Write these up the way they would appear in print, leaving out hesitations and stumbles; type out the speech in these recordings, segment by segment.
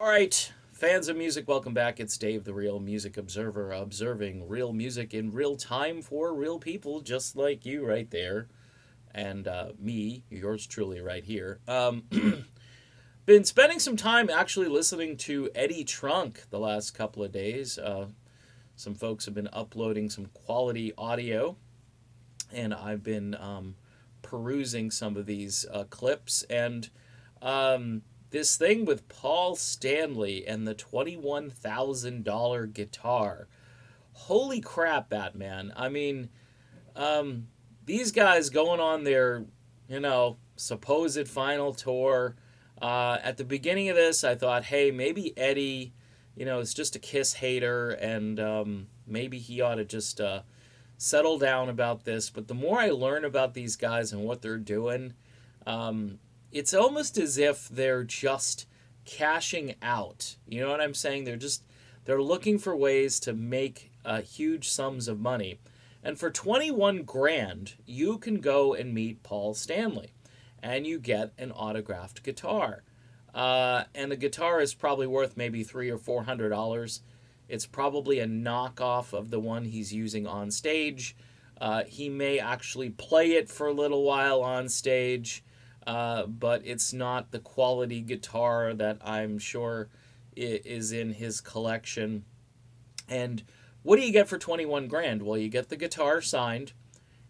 All right, fans of music, welcome back. It's Dave, the Real Music Observer, observing real music in real time for real people just like you right there. And me, yours truly, right here. Been spending some time actually listening to Eddie Trunk the last couple of days. Some folks have been uploading some quality audio, and I've been perusing some of these clips. And this thing with Paul Stanley and the $21,000 guitar. Holy crap, Batman. I mean, these guys going on their, supposed final tour. At the beginning of this, I thought, hey, maybe Eddie, is just a Kiss hater, and maybe he ought to just settle down about this. But the more I learn about these guys and what they're doing, it's almost as if they're just cashing out. You know what I'm saying? They're looking for ways to make huge sums of money. And for 21 grand, you can go and meet Paul Stanley and you get an autographed guitar. And the guitar is probably worth maybe $300 or $400. It's probably a knockoff of the one he's using on stage. He may actually play it for a little while on stage, but it's not the quality guitar that I'm sure is in his collection. And what do you get for 21 grand? Well, you get the guitar signed,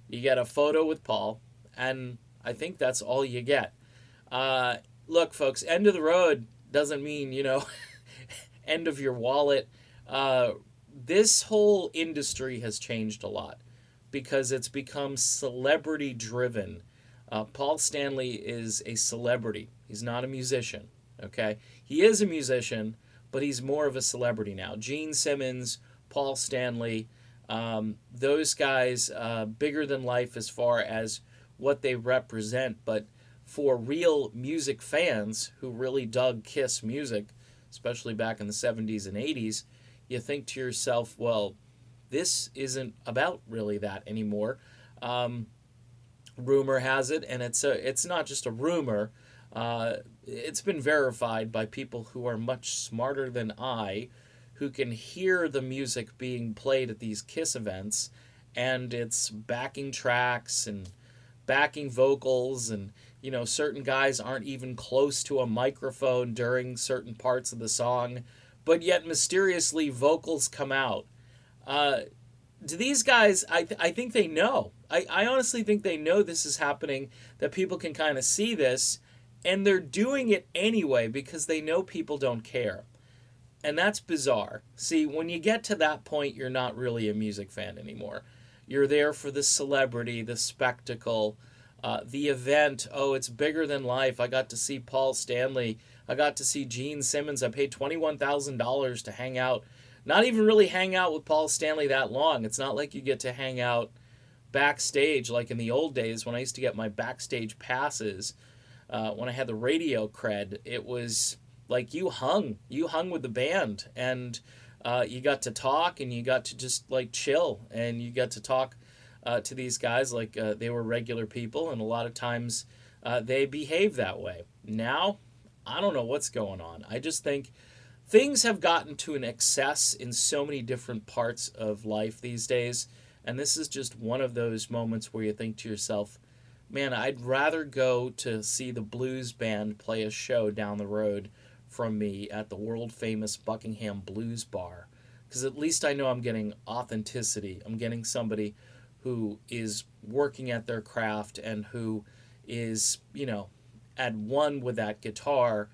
you get a photo with Paul, and I think that's all you get. Look, folks, end of the road doesn't mean, end of your wallet. This whole industry has changed a lot because it's become celebrity driven. Paul Stanley is a celebrity. He's not a musician, okay? He is a musician, but he's more of a celebrity now. Gene Simmons, Paul Stanley, those guys, bigger than life as far as what they represent. But for real music fans who really dug Kiss music, especially back in the 70s and 80s, you think to yourself, well, this isn't about really that anymore. Rumor has it, and it's not just a rumor. It's been verified by people who are much smarter than I, who can hear the music being played at these Kiss events, and it's backing tracks and backing vocals, and certain guys aren't even close to a microphone during certain parts of the song, but yet mysteriously vocals come out. Do these guys, I think they know. I honestly think they know this is happening, that people can kind of see this, and they're doing it anyway because they know people don't care. And that's bizarre. See, when you get to that point, you're not really a music fan anymore. You're there for the celebrity, the spectacle, the event. Oh, it's bigger than life. I got to see Paul Stanley. I got to see Gene Simmons. I paid $21,000 to hang out. Not even really hang out with Paul Stanley that long. It's not like you get to hang out backstage like in the old days when I used to get my backstage passes. When I had the radio cred, it was like you hung with the band, and you got to talk, and you got to just like chill, and you got to talk to these guys like they were regular people, and a lot of times they behave that way. Now, I don't know what's going on. I just think things have gotten to an excess in so many different parts of life these days, and this is just one of those moments where you think to yourself, man, I'd rather go to see the blues band play a show down the road from me at the world famous Buckingham Blues Bar, because at least I know I'm getting authenticity. I'm getting somebody who is working at their craft and who is, at one with that guitar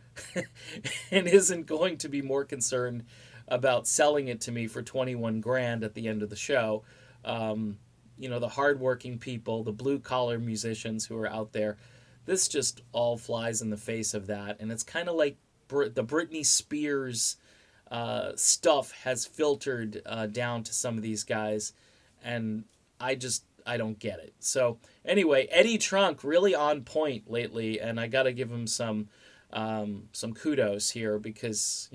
and isn't going to be more concerned about selling it to me for 21 grand at the end of the show. The hardworking people, the blue collar musicians who are out there, this just all flies in the face of that. And it's kind of like the Britney Spears stuff has filtered down to some of these guys, and I don't get it. So anyway, Eddie Trunk really on point lately, and I got to give him some kudos here because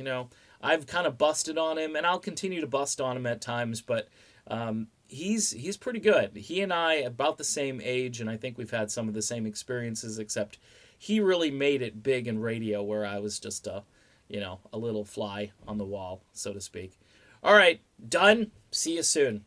I've kind of busted on him, and I'll continue to bust on him at times, but he's pretty good. He and I about the same age, and I think we've had some of the same experiences, except he really made it big in radio, where I was just a a little fly on the wall, so to speak. All right, done. See you soon.